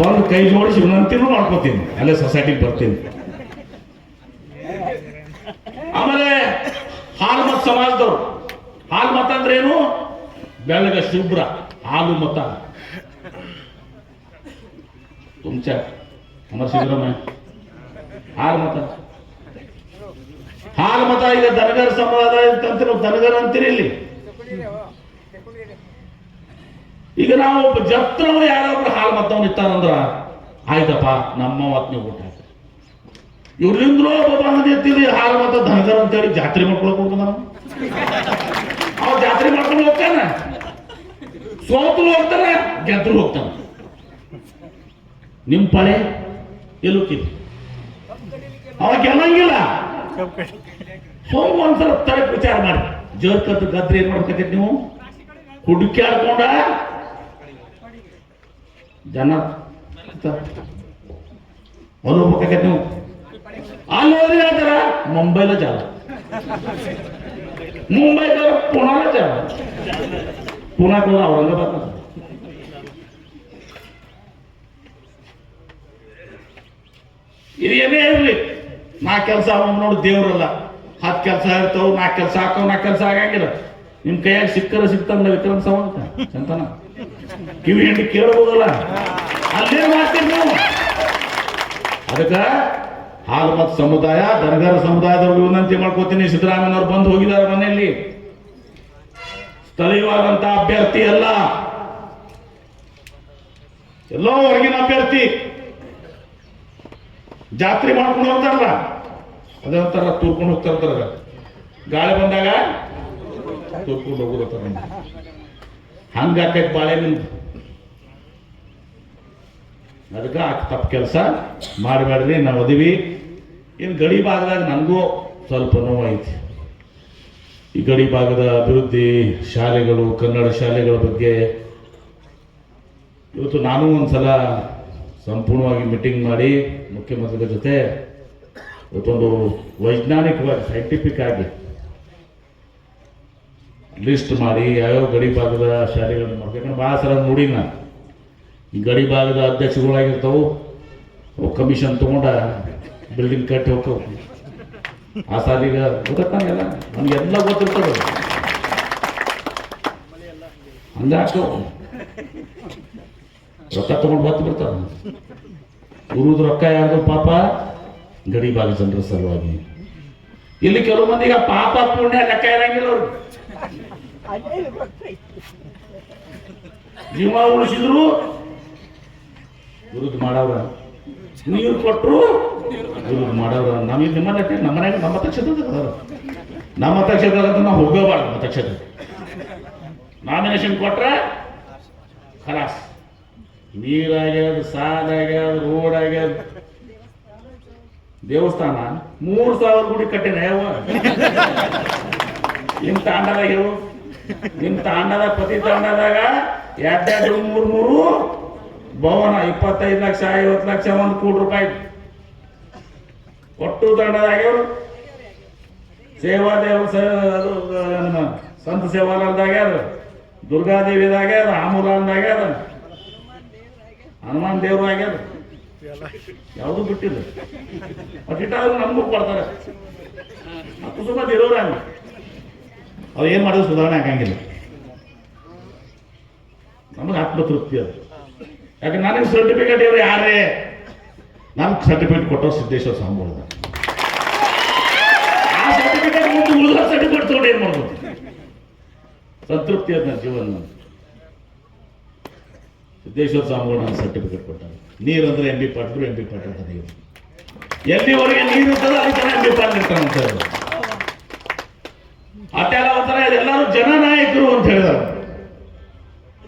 ಬಂದು ಕೈ ಜೋಡಿಸಿ ವಿನಂತಿನೂ ಮಾಡ್ಕೋತೀನಿ, ಅಲ್ಲೇ ಸೊಸೈಟಿಗೆ ಬರ್ತೀನಿ. ಆಮೇಲೆ ಹಾಲು ಮತ ಸಮಾಜದವ್ರು, ಹಾಲು ಮತ ಅಂದ್ರೆ ಏನು, ಬೆಳಗ ಶುಭ್ರ ಹಾಲು ಮತ. ತುಮಚ ಅಮರ ಸಿದ್ದರಾಮಯ್ಯ ಹಾಲು ಮತ, ಹಾಲು ಮತ. ಈಗ ದನಗರ ಸಮುದಾಯ ಅಂತ ನಾವು ದನಗರ ಅಂತೀರಿ ಇಲ್ಲಿ. ಈಗ ನಾವು ಒಬ್ಬ ಜತ್ರವ್ರು ಯಾರಾದ್ರೂ ಹಾಲು ಮತ್ತವನ್ನ ಇತ್ತಾರಂದ್ರ ಆಯ್ತಪ್ಪ ನಮ್ಮ ಹೊತ್ತು ನೀವು ಊಟ ಹಾಕಿ ಇವ್ರಿಂದ್ರೂ ಒಬ್ಬ ಬಂದಿರ್ತೀವಿ ಹಾಲು ಮತ್ತ ಧನಗರ ಅಂತೇಳಿ ಜಾತ್ರೆ ಮಾಡ್ಕೊಳಕ್ ಹೋಗ್ತಾನ ಅವ ಜಾತ್ರೆ ಮಾಡ್ಕೊಂಡು ಹೋಗ್ತಾನ ಸೋತರು ಹೋಗ್ತಾನೆ ಗೆದ್ರು ಹೋಗ್ತಾನೆ ನಿಮ್ ಪಳೆ ಎಲ್ಲುತ್ತೀವಿ ಅವ ಗೆಲ್ಲಂಗಿಲ್ಲ ಸೋಮ ಒಂದ್ಸಲ ತರಕ್ ವಿಚಾರ ಮಾಡಿ ಜೋರ್ಕತ್ತು ಗದ್ರಿ ಏನ್ ಮಾಡ್ಬೇಕೈತಿ ನೀವು ಹುಡುಕ್ಯಾಡ್ಕೊಂಡ ಜನ ಹೋಗ್ಬೇಕಾಗೈತಿ ನೀವು ಅಲ್ಲಿ ಹೋದ್ರೆ ಹೇಳ್ತಾರ ಮುಂಬೈಲ ಜಾಲ ಮುಂಬೈದ ಪುಣಾಲ ಜಾಲ ಪುಣಾಕ ಔರಂಗಾಬಾದ್ ಇದು ಏನೇ ಇರಲಿ 4 ಕೆಲಸ ನೋಡಿ ದೇವ್ರಲ್ಲ 10 ಕೆಲಸ ಇರ್ತಾವ 4 ಕೆಲಸ ಹಾಕವ್ 4 ಕೆಲಸ ಆಗಂಗಿಲ್ಲ ನಿಮ್ ಕೈಯಾಗ ಸಿಗ್ತಾನಲ್ಲ ವಿಕ್ರಮ್ ಸಾವಂತ ಚಂತನ ಕಿವಿ ಹಿಂಡಿ ಕೇಳಬಹುದಲ್ಲ ಅಲ್ಲೇ ಮಾಡ್ತೀವಿ ನಾವು ಅದಕ್ಕ ಹಾಲು ಮತ್ ಸಮುದಾಯ ದನಗಾರ ಸಮುದಾಯದವ್ರಿಗೆ ವಿನಂತಿ ಮಾಡ್ಕೋತೀನಿ ಸಿದ್ದರಾಮಯ್ಯನವ್ರು ಬಂದು ಹೋಗಿದ್ದಾರೆ ಮನೆಯಲ್ಲಿ ಸ್ಥಳೀಯವಾದಂತ ಅಭ್ಯರ್ಥಿ ಅಲ್ಲ ಎಲ್ಲೋ ಹೊರಗಿನ ಅಭ್ಯರ್ಥಿ ಜಾತ್ರೆ ಮಾಡ್ಕೊಂಡು ಹೋಗ್ತಾರಲ್ಲ ಅದೇ ಒಂಥರ ತೂರ್ಕೊಂಡು ಹೋಗ್ತಾರ ಗಾಳಿ ಬಂದಾಗ ತೂರ್ಕೊಂಡು ಹೋಗುದತ್ತಾರ ಹಂಗಾಕೈತಿ ಬಾಳೆ ನಿಮ್ದು ಅದಕ್ಕೆ ತಪ್ಪು ಕೆಲಸ ಮಾಡಬೇಡ್ರಿ ನಾವು ಅದೀವಿ ಇನ್ನು ಗಡಿ ಭಾಗದಾಗ ನನಗೂ ಸ್ವಲ್ಪ ನೋವಾಯ್ತು ಈ ಗಡಿ ಭಾಗದ ಅಭಿವೃದ್ಧಿ ಶಾಲೆಗಳು ಕನ್ನಡ ಶಾಲೆಗಳ ಬಗ್ಗೆ ಇವತ್ತು ನಾನು ಒಂದ್ಸಲ ಸಂಪೂರ್ಣವಾಗಿ ಮೀಟಿಂಗ್ ಮಾಡಿ ಮುಖ್ಯಮಂತ್ರಿಗಳ ಜೊತೆ ಇವತ್ತೊಂದು ವೈಜ್ಞಾನಿಕವಾಗಿ ಸೈಂಟಿಫಿಕ್ ಆಗಿ ಲಿಸ್ಟ್ ಮಾಡಿ ಯಾವ್ಯಾವ ಗಡಿ ಭಾಗದ ಶಾಲೆಗಳನ್ನು ಮಾಡ್ಬೇಕಂದ್ರೆ ಭಾಳ ಸಲ ನೋಡಿ ನಾನು ಈ ಗಡಿ ಭಾಗದ ಅಧ್ಯಕ್ಷಗಳಾಗಿರ್ತಾವು ಕಮಿಷನ್ ತಗೊಂಡ ಬಿಲ್ಡಿಂಗ್ ಕಟ್ಟಿ ಹೋಗ್ತಾವ ಆ ಸಾಲಿಗ ಗೊತ್ತಾಗಲ್ಲ ನಮಗೆಲ್ಲ ಗೊತ್ತಿರ್ತದೆ ಹಂಗಾಕವು ರೊಕ್ಕ ತಗೊಂಡು ಬತ್ತು ಬಿಡ್ತಾರ ಉರುದು ರೊಕ್ಕ ಯಾರ್ದು ಪಾಪ ಗಡಿ ಭಾಗ ಜನರ ಸಲುವಾಗಿ ಇಲ್ಲಿ ಕೆಲವು ಮಂದಿಗೆ ಪಾಪ ಪುಣ್ಯ ಲೆಕ್ಕ ಇರಂಗಿಲ್ಲ ಅವ್ರು ಜೀವ ಉಳಿಸಿದ್ರು ವಿರುದ್ಧ ಮಾಡವ್ರ ನೀರು ಕೊಟ್ಟರು ವಿರುದ್ಧ ಮಾಡವ್ರ ನಮಗೆ ನಿಮ್ಮ ನಮ್ಮನೆ ನಮ್ಮ ಮತಕ್ಷೇತ್ರ ಅಂತ ನಾವು ಹೋಗಬಾರ್ದು ಮತಕ್ಷೇತ್ರ ನಾಮಿನೇಷನ್ ಕೊಟ್ರೆ ಖಲಾಸ್ ನೀರಾಗ್ಯದ ಸಾಲಾಗ್ಯದ ರೋಡ್ ಆಗ್ಯದ ದೇವಸ್ಥಾನ 3000 ಗುಡಿ ಕಟ್ಟಿನ ಯಾವ ನಿಮ್ ತಾಂಡದಾಗ ಯಾವ ನಿಮ್ ತಾಂಡದಾಗ ಪ್ರತಿ ತಾಂಡದಾಗ 2 3 ಭವನ 25 ಲಕ್ಷ 50 ಲಕ್ಷ 1 ಕೋಟಿ ರೂಪಾಯಿ ಒಟ್ಟು ತಂಡದಾಗ ಸೇವಾ ದೇವ ಸಂತ ಸೇವಾಲಾಲ್ದಾಗ ದುರ್ಗಾದೇವಿದಾಗ ರಾಮುಲಾಲ್ದಾಗ ಹನುಮಾನ್ ದೇವ್ರು ಆಗ್ಯಾರ ಯಾವುದು ಬಿಟ್ಟಿಲ್ಲ ಅಷ್ಟಿಟ್ಟಾದ್ರೂ ನಮಗೂ ಕೊಡ್ತಾರೆ ಕುಸುಮ ಇರೋರು ಹಂಗ ಅವ್ರು ಏನ್ ಮಾಡೋದು ಸುಧಾರಣೆ ಆಗಂಗಿಲ್ಲ ನಮಗೆ ಆತ್ಮತೃಪ್ತಿ ಅದು ಯಾಕೆ ನನಗೆ ಸರ್ಟಿಫಿಕೇಟ್ ಇವ್ರು ಯಾರೇ ನನ್ಗೆ ಸರ್ಟಿಫಿಕೇಟ್ ಕೊಟ್ಟೋ ಸಿದ್ದೇಶ್ವರ ಸ್ವಾಮಿಗಳು ಆ ಸರ್ಟಿಫಿಕೇಟ್ ಮುಂದೆ ಉಳಿದ ಸರ್ಟಿಫಿಕೇಟ್ ತಗೊಂಡು ಏನ್ ಮಾಡ್ಬೋದು ಸಂತೃಪ್ತಿ ಅದ ನನ್ನ ಜೀವನ ಸಿದ್ದೇಶ್ವರ ಸ್ವಾಮಿಗಳು ನಾನು ಸರ್ಟಿಫಿಕೇಟ್ ಕೊಟ್ಟಾರೆ ನೀರು ಅಂದ್ರೆ ಎಂ ಬಿ ಪಾಟೀಲ್ ಅಂತ ನೀರು ಎಲ್ಲಿವರೆಗೆ ನೀರು ಇರ್ತದೆ ಅದಕ್ಕೆ ಎಂ ಬಿ ಪಾಟೀಲ್ ಇರ್ತಾನೆ ಅಂತ ಹೇಳಿದ್ರು ಅದೆಲ್ಲ ಒಂಥರ ಎಲ್ಲರೂ ಜನನಾಯಕರು ಅಂತ ಹೇಳಿದಾರೆ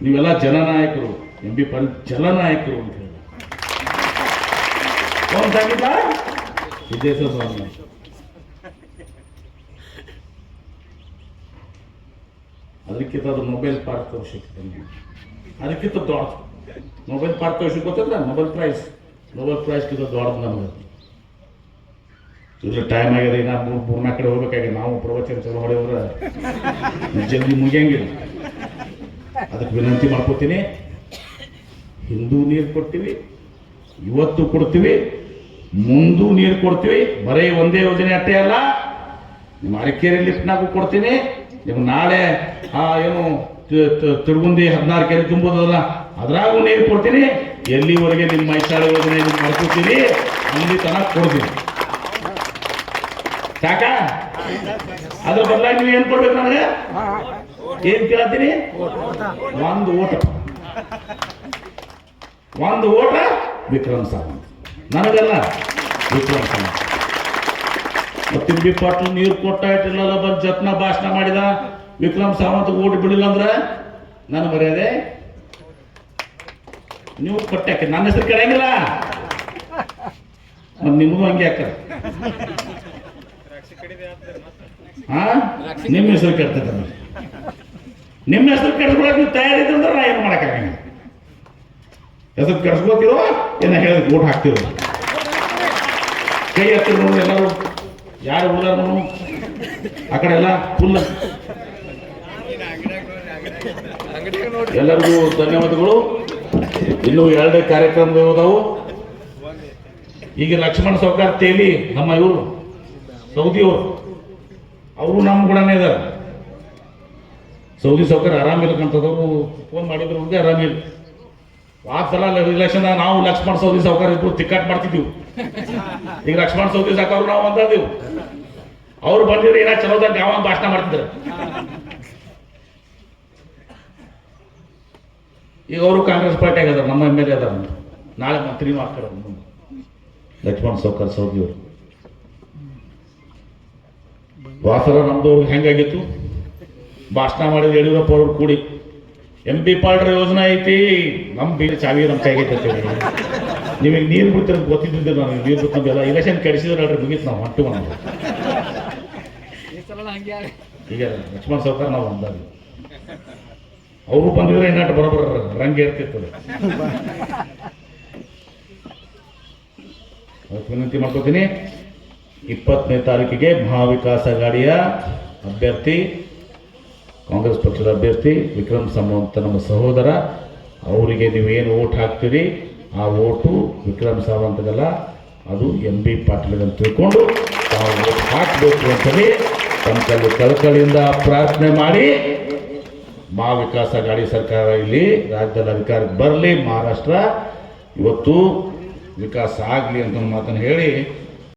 ನೀವೆಲ್ಲ ಜನನಾಯಕರು ಎಂ ಬಿ ಪಾಟೀಲ್ ಜಲನಾಯಕರು ಅಂತ ಹೇಳಿದ್ರು ಒಂದಾಗಿಲ್ಲ ಸಿದ್ದೇಶ್ವರ ಸ್ವಾಮಿ ಅದಕ್ಕಿಂತ ಅದು ಮೊಬೈಲ್ ಪಾರ್ಕ್ ತೋರಿಸಿತ್ತು ಅದಕ್ಕಿಂತ ದೊಡ್ಡ ಮೊಬೈಲ್ ಪಾರ್ಕ್ ತೋರಿಸಿ ಗೊತ್ತಲ್ಲ ಮೊಬೈಲ್ ಪ್ರೈಸ್ಗಿಂತ ದೊಡ್ಡದು ನಮಗೆ ಇದ್ರ ಟೈಮ್ ಆಗ್ಯದ ಈಗ 3-4 ಕಡೆ ಹೋಗ್ಬೇಕಾಗಿದೆ ನಾವು ಪ್ರವಚನ ಚಲೋ ಹೊಡೆಯೋದ್ರೆ ಜಲ್ದಿ ಮುಗಿಯಂಗಿಲ್ಲ ಅದಕ್ಕೆ ವಿನಂತಿ ಮಾಡ್ಕೋತೀನಿ ಹಿಂದೂ ನೀರು ಕೊಡ್ತೀವಿ ಇವತ್ತು ಕೊಡ್ತೀವಿ ಮುಂದೂ ನೀರು ಕೊಡ್ತೀವಿ ಬರೀ ಒಂದೇ ಯೋಜನೆ ಅಷ್ಟೇ ಅಲ್ಲ ನಿಮ್ಮ ಅರಕೇರಿ ಲಿಫ್ಟ್ನಾಗೂ ಕೊಡ್ತೀನಿ ನಿಮ್ಗೆ ನಾಳೆ ಏನು ತಿರುಗುಂದಿ 16 ಕೆರೆ ತುಂಬೋದಲ್ಲ ಅದ್ರಾಗೂ ನೀರು ಕೊಡ್ತೀನಿ ಎಲ್ಲಿವರೆಗೆ ನಿಮ್ಮ ಮೈಸಾಳ ಯೋಜನೆ ಮಾಡ್ಕೊತೀವಿ ಅಲ್ಲಿ ತನಕ ಕೊಡ್ತೀನಿ ಸಾಕ ಅದ್ರ ಬದಲಾಗಿ ನೀವು ಏನ್ ಕೊಡ್ಬೇಕು ನನಗೆ ಏನ್ ಕೇಳ್ತೀನಿ ಒಂದು ಓಟ ಒಂದು ಓಟ ವಿಕ್ರಮ್ ಸಾವಂತ್, ನನಗಲ್ಲ ವಿಕ್ರಮ್ ಸಾವಂತ್. ಮತ್ತೆ ಬಿ ಪಾಟೀಲ್ ನೀರು ಕೊಟ್ಟ ಇಟ್ಟಿಲ್ಲ ಬಂದು ಜತ್ನ ಭಾಷಣ ಮಾಡಿದ, ವಿಕ್ರಮ್ ಸಾವಂತ್ ಓಟ್ ಬಿಡಿಲ್ಲ ಅಂದ್ರೆ ನನ್ನ ಮರ್ಯಾದೆ ನೀವು ಕೊಟ್ಟಾಕೆ ನನ್ನ ಹೆಸರು ಕೆಡಂಗಿಲ್ಲ. ಮತ್ತೆ ನಿಮಗೂ ಹಂಗೆ ಹಾಕ್ತಾರೆ. ಹಾ, ನಿಮ್ಮ ಹೆಸರು ಕೆಡ್ತೈತೆ. ನಿಮ್ಮ ಹೆಸರು ಕೆಡ್ಸ್ಕೊಳಕ್ ನೀವು ತಯಾರಿದ್ರೆ ಅಂದ್ರೆ ನಾ ಏನು ಮಾಡಕ್ಕಾಗಂಗಿಲ್ಲ. ಹೆಸರು ಕೆಡ್ಸ್ಕೊತಿರೋ ಏನ ಹೇಳಿದ್ ಓಟ್ ಹಾಕ್ತಿರೋ. ಕೈ ಹತ್ತಿರ ಎಲ್ಲರೂ ಯಾರು ಉಳಿದಾರು ಆ ಕಡೆ ಎಲ್ಲ ಫುಲ್. ಎಲ್ಲರಿಗೂ ಧನ್ಯವಾದಗಳು. ಇನ್ನೂ 2 ಕಾರ್ಯಕ್ರಮಗಳು ಹೋದವು. ಈಗ ಲಕ್ಷ್ಮಣ ಸಾವ್ಕಾರ್ ತೇಲಿ ನಮ್ಮ ಇವರು ಸೌದಿಯವರು, ಅವರು ನಮ್ಮ ಗುಣನೇ ಇದಾರೆ. ಸೌದಿ ಸಾವ್ಕಾರ್ ಆರಾಮಿಲ್ಲಕಂತದವರು ಫೋನ್ ಮಾಡಿದ್ರು, ಹುಡುಗ ಆರಾಮಿಲ್ಲ. ಆ ಸಲ ರಿಲೇಷನ್ ನಾವು ಲಕ್ಷ್ಮಣ ಸೌದಿ ಸಾವ್ಕಾರ್ ಇಬ್ರು ತಿಕ್ಕಾಟ್ ಮಾಡ್ತಿದ್ದೀವಿ. ಈಗ ಲಕ್ಷ್ಮಣ ಸೌದಿ ಸಾವ್ಕಾರ್ ನಾವು ಅಂದಿವು, ಅವ್ರು ಬಂದಿದ್ರೆ ಏನ ಚಲೋದಾಗ ಯಾವ ಭಾಷಣ ಮಾಡ್ತಿದ್ರು. ಈಗ ಅವರು ಕಾಂಗ್ರೆಸ್ ಪಾರ್ಟಿ ಆಗಿದಾರೆ, ನಮ್ಮ ಎಮ್ ಎಲ್ ಎ ಅದಾರ, ನಾಳೆ ಮಂತ್ರಿನೂ ಆಗ್ತಾರೆ ಲಕ್ಷ್ಮಣ ಸಾವ್ಕಾರ್ ಸೌದಿಯವರು. ವಾಸರ ನಮ್ದವ್ರಿಗೆ ಹೆಂಗಾಗಿತ್ತು, ಭಾಷಣ ಮಾಡಿದ ಯಡಿಯೂರಪ್ಪ ಅವ್ರು ಕೂಡಿ MP ಪಾಲ್ಡ್ರ ಯೋಜನೆ ಐತಿ, ನಮ್ಮ ಬೀಳಿ ಚಾವಿ ನಮ್ಮ ಕೈಗೈತೆ. ನಿಮಗೆ ನೀರು ಬಿಡ್ತೀರ ಗೊತ್ತಿದ್ದಿದ್ದು, ನಾವು ನೀರು ಬಿಡ್ತೀವಲ್ಲ, ಇಲೆಕ್ಷನ್ ಕೆಡಿಸಿದ್ರೆ ಅಲ್ರಿ ಮುಗೀತು, ನಾವು ಹೊಂಟು ಮಾಡೋದು. ಈಗ ಲಕ್ಷ್ಮಣ ಸಾವ್ಕಾರ್ ನಾವು ಅಂದಾಗ ಅವರು ಬಂದಿದ್ರೆ ಏನಾಟ ಬರೋಬರ ರಂಗ ಇರ್ತಿರ್ತದೆ. ವಿನಂತಿ ಮಾಡ್ಕೋತೀನಿ, 20ನೇ ತಾರೀಕಿಗೆ ಮಹಾವಿಕಾಸ್ ಅಘಾಡಿಯ ಅಭ್ಯರ್ಥಿ, ಕಾಂಗ್ರೆಸ್ ಪಕ್ಷದ ಅಭ್ಯರ್ಥಿ ವಿಕ್ರಮ್ ಸಾವಂತ್ ನಮ್ಮ ಸಹೋದರ, ಅವರಿಗೆ ನೀವೇನು ಓಟ್ ಹಾಕ್ತೀರಿ ಆ ಓಟು ವಿಕ್ರಮ್ ಸಾವಂತ್ಗಲ್ಲ, ಅದು MB ಪಾಟೀಲ್ ಅಂತ ತಿಳ್ಕೊಂಡು ತಾವು ಓಟ್ ಹಾಕಬೇಕು ಅಂತೇಳಿ ತಮ್ಮ ಕಳಕಳಿಯಿಂದ ಪ್ರಾರ್ಥನೆ ಮಾಡಿ, ಮಹಾವಿಕಾಸ್ ಅಘಾಡಿ ಸರ್ಕಾರ ಇಲ್ಲಿ ರಾಜ್ಯದಲ್ಲಿ ಅಧಿಕಾರಕ್ಕೆ ಬರಲಿ, ಮಹಾರಾಷ್ಟ್ರ ಇವತ್ತು ವಿಕಾಸ ಆಗಲಿ ಅಂತ ಮಾತನ್ನು ಹೇಳಿ